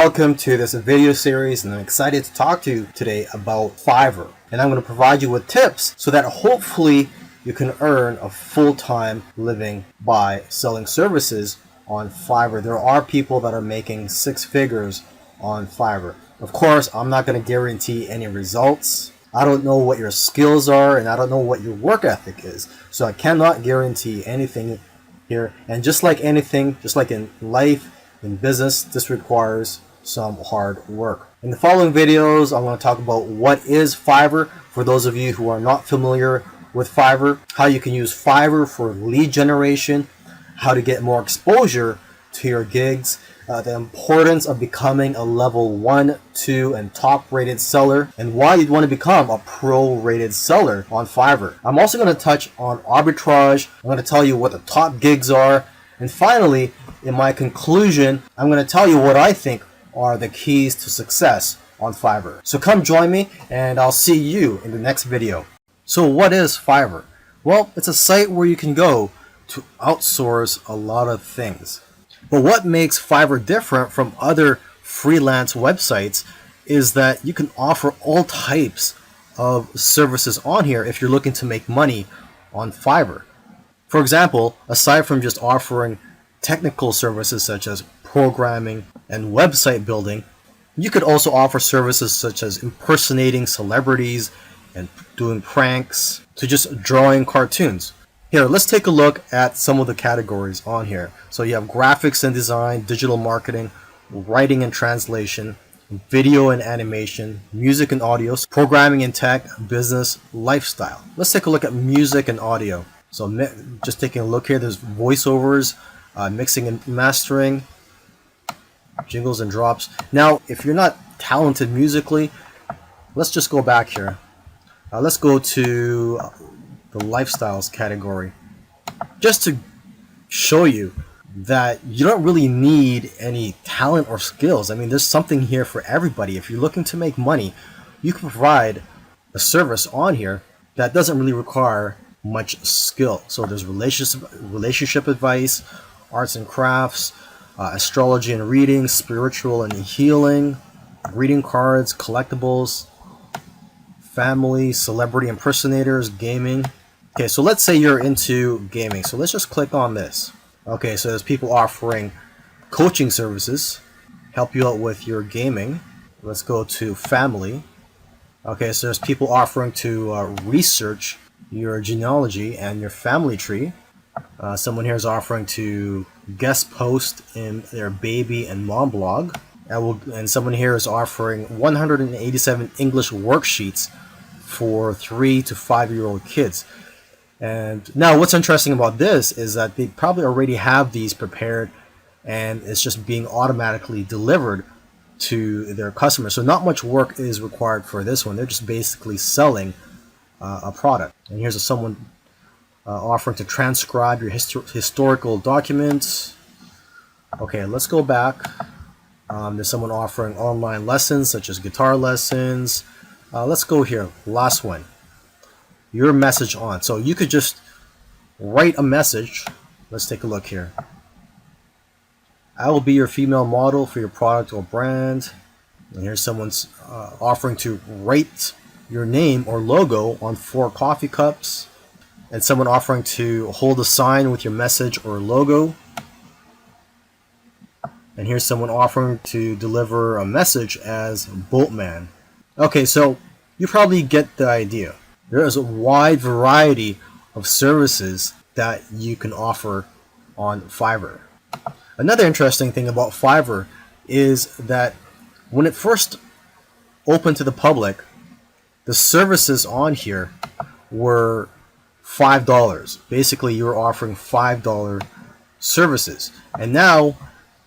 welcome to this video series, and I'm excited to talk to you today about FIVERR. And I'm going to provide you with tips so that hopefully you can earn a full-time living by selling services on FIVERR. There are people that are making six figures on FIVERR. Of course, I'm not going to guarantee any results. I don't know what your skills are, and I don't know what your work ethic is. So I cannot guarantee anything here. And just like anything, just like in life, in business, this requires some hard work. In the following videos, I'm going to talk about what is FIVERR for those of you who are not familiar with FIVERR, how you can use FIVERR for lead generation, how to get more exposure to your gigs, the importance of becoming a level 1, 2, and top rated seller, and why you'd want to become a pro rated seller on FIVERR. I'm also going to touch on arbitrage. I'm going to tell you what the top gigs are, and finally, in my conclusion, I'm going to tell you what I think are the keys to success on FIVERR. So come join me, and I'll see you in the next video. So what is FIVERR? Well, it's a site where you can go to outsource a lot of things. But what makes FIVERR different from other freelance websites is that you can offer all types of services on here if you're looking to make money on FIVERR. For example, aside from just offering technical services such as programming and website building, you could also offer services such as impersonating celebrities and doing pranks to just drawing cartoons. Here, let's take a look at some of the categories on here. So you have graphics and design, digital marketing, writing and translation, video and animation, music and audio, programming and tech, business, lifestyle. Let's take a look at music and audio. So just taking a look here, there's voiceovers, mixing and mastering, jingles and drops. Now, if you're not talented musically, let's just go back here. Let's go to the lifestyles category, just to show you that you don't really need any talent or skills. I mean, there's something here for everybody. If you're looking to make money, you can provide a service on here that doesn't really require much skill. So there's relationship advice, arts and crafts, astrology and reading, spiritual and healing, greeting cards, collectibles, family, celebrity impersonators, gaming. Okay, so let's say you're into gaming. So let's just click on this. Okay, so there's people offering coaching services, help you out with your gaming. Let's go to family. Okay, so there's people offering to research your genealogy and your family tree. Someone here is offering to guest post in their baby and mom blog. And someone here is offering 187 English worksheets for 3 to 5-year-old kids. And now what's interesting about this is that they probably already have these prepared, and it's just being automatically delivered to their customers. So not much work is required for this one. They're just basically selling a product. And here's someone offering to transcribe your historical documents. Okay, let's go back. There's someone offering online lessons such as guitar lessons. Let's go here, last one, your message on. So you could just write a message. Let's take a look here. I will be your female model for your product or brand. And here's someone's offering to write your name or logo on 4 coffee cups. And someone offering to hold a sign with your message or logo. And here's someone offering to deliver a message as Boatman. Okay, so you probably get the idea. There is a wide variety of services that you can offer on FIVERR. Another interesting thing about FIVERR is that when it first opened to the public, the services on here were $5. Basically, you were offering $5 services. And now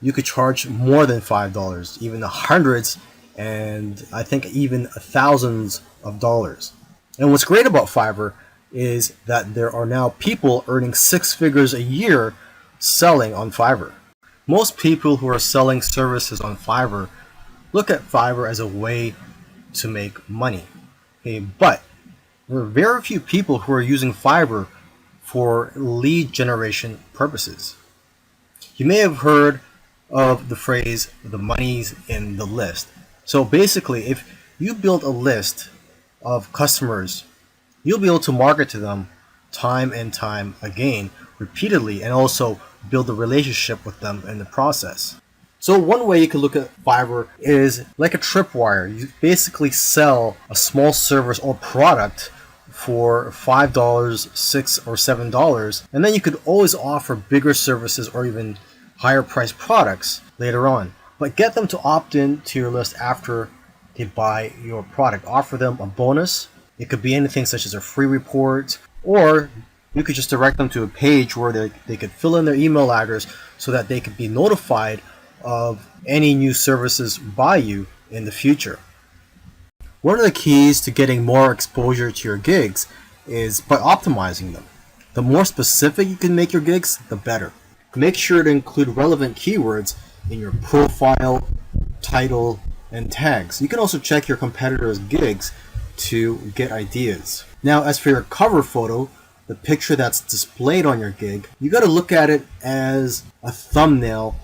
you could charge more than $5, even the hundreds, and I think even thousands of dollars. And what's great about FIVERR is that there are now people earning 6 figures a year selling on FIVERR. Most people who are selling services on FIVERR look at FIVERR as a way to make money. Okay, but there are very few people who are using FIVERR for lead generation purposes. You may have heard of the phrase, the money's in the list. So basically, if you build a list of customers, you'll be able to market to them time and time again, repeatedly, and also build a relationship with them in the process. So one way you can look at Fiverr is like a tripwire. You basically sell a small service or product for $5, $6, or $7, and then you could always offer bigger services or even higher priced products later on. But get them to opt in to your list after they buy your product. Offer them a bonus. It could be anything such as a free report, or you could just direct them to a page where they could fill in their email address so that they could be notified of any new services by you in the future. One of the keys to getting more exposure to your gigs is by optimizing them. The more specific you can make your gigs, the better. Make sure to include relevant keywords in your profile, title, and tags. You can also check your competitors' gigs to get ideas. Now, as for your cover photo, the picture that's displayed on your gig, you got to look at it as a thumbnail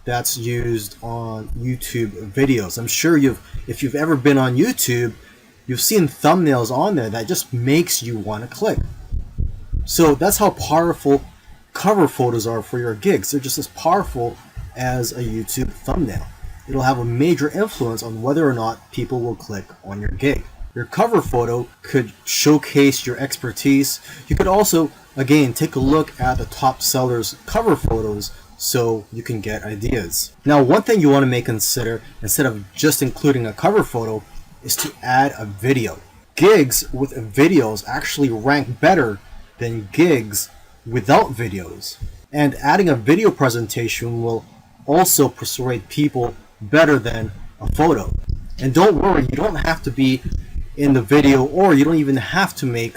that's used on YouTube videos. I'm sure if you've ever been on YouTube, you've seen thumbnails on there that just makes you want to click. So that's how powerful cover photos are for your gigs. They're just as powerful as a YouTube thumbnail. It'll have a major influence on whether or not people will click on your gig. Your cover photo could showcase your expertise. You could also, again, take a look at the top sellers' cover photos so you can get ideas. Now, one thing you want to consider, instead of just including a cover photo, is to add a video. Gigs with videos actually rank better than gigs without videos. And adding a video presentation will also persuade people better than a photo. And don't worry, you don't have to be in the video, or you don't even have to make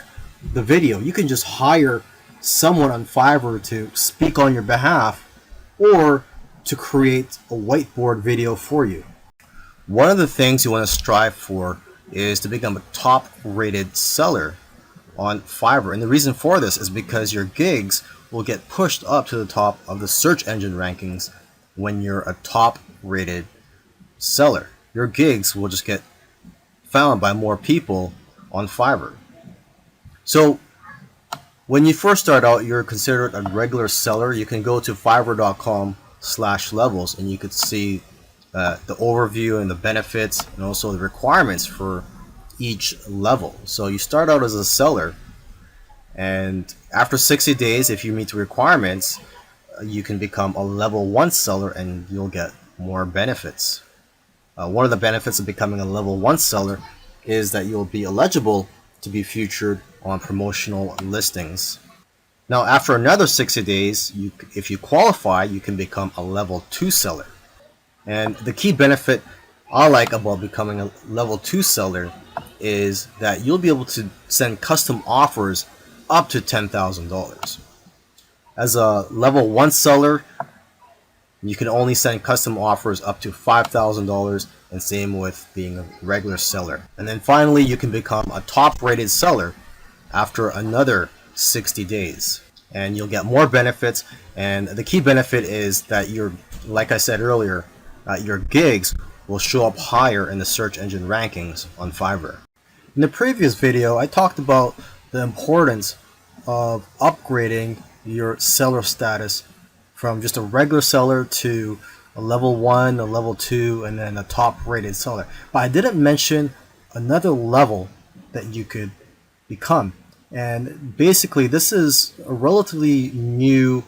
the video. You can just hire someone on Fiverr to speak on your behalf, or to create a whiteboard video for you. One of the things you want to strive for is to become a top rated seller on Fiverr. And the reason for this is because your gigs will get pushed up to the top of the search engine rankings when you're a top rated seller. Your gigs will just get found by more people on Fiverr. So when you first start out, you're considered a regular seller. You can go to fiverr.com/levels and you could see the overview and the benefits and also the requirements for each level. So you start out as a seller, and after 60 days, if you meet the requirements, you can become a level 1 seller and you'll get more benefits. One of the benefits of becoming a level 1 seller is that you'll be eligible to be featured on promotional listings. Now, after another 60 days, if you qualify, you can become a level 2 seller. And the key benefit I like about becoming a level 2 seller is that you'll be able to send custom offers up to $10,000. As a level 1 seller, you can only send custom offers up to $5,000, and same with being a regular seller. And then finally, you can become a top rated seller after another 60 days. And you'll get more benefits, and the key benefit is that like I said earlier, your gigs will show up higher in the search engine rankings on Fiverr. In the previous video, I talked about the importance of upgrading your seller status from just a regular seller to a level 1, a level 2, and then a top rated seller. But I didn't mention another level that you could become. And basically, this is a relatively new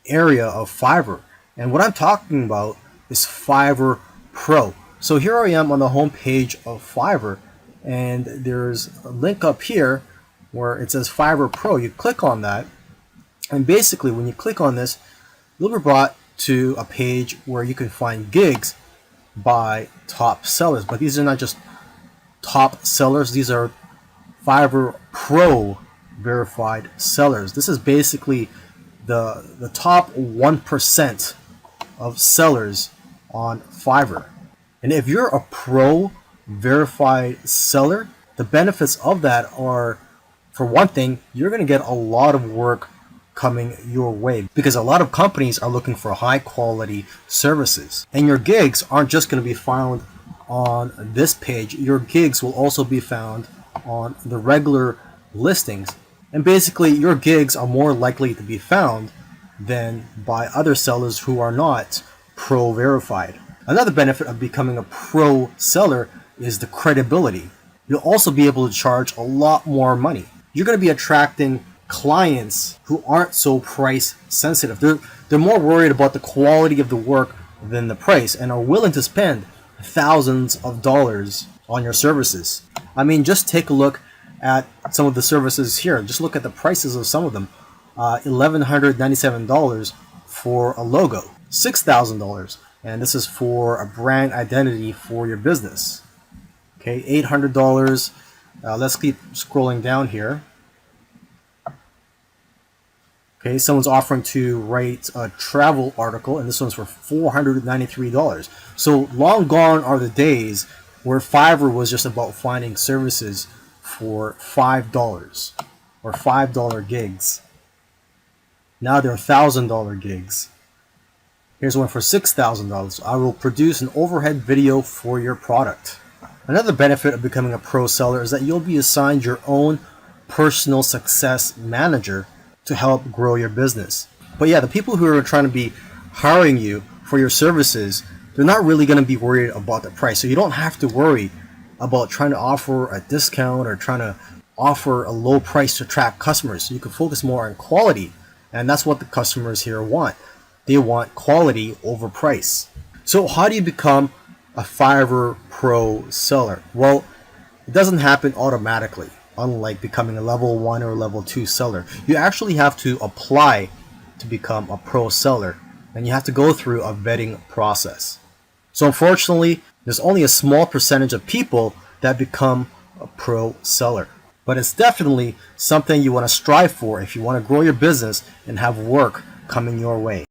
area of Fiverr. And what I'm talking about is FIVERR Pro. So here I am on the home page of Fiverr, and there's a link up here where it says FIVERR Pro. You click on that, and basically when you click on this, you'll be brought to a page where you can find gigs by top sellers. But these are not just top sellers, these are FIVERR Pro verified sellers. This is basically the top 1% of sellers on Fiverr. And if you're a pro verified seller, the benefits of that are, for one thing, you're going to get a lot of work coming your way, because a lot of companies are looking for high quality services. And your gigs aren't just going to be found on this page. Your gigs will also be found on the regular listings. And basically, your gigs are more likely to be found than by other sellers who are not pro verified. Another benefit of becoming a pro seller is the credibility. You'll also be able to charge a lot more money. You're going to be attracting clients who aren't so price sensitive. They're more worried about the quality of the work than the price, and are willing to spend thousands of dollars on your services. I mean, just take a look at some of the services here. Just look at the prices of some of them. $1,197 for a logo, $6,000, and this is for a brand identity for your business. Okay, $800. Let's keep scrolling down here. Okay, someone's offering to write a travel article, and this one's for $493. So long gone are the days where Fiverr was just about finding services for $5 or $5 gigs. Now they're $1,000 gigs. Here's one for $6,000. I will produce an overhead video for your product. Another benefit of becoming a pro seller is that you'll be assigned your own personal success manager to help grow your business. But yeah, the people who are trying to be hiring you for your services, they're not really going to be worried about the price. So you don't have to worry about trying to offer a discount or trying to offer a low price to attract customers. So you can focus more on quality. And that's what the customers here want. They want quality over price. So how do you become a Fiverr Pro seller? Well, it doesn't happen automatically. Unlike becoming a level 1 or level 2 seller, you actually have to apply to become a pro seller, and you have to go through a vetting process. So unfortunately, there's only a small percentage of people that become a pro seller. But it's definitely something you want to strive for if you want to grow your business and have work coming your way.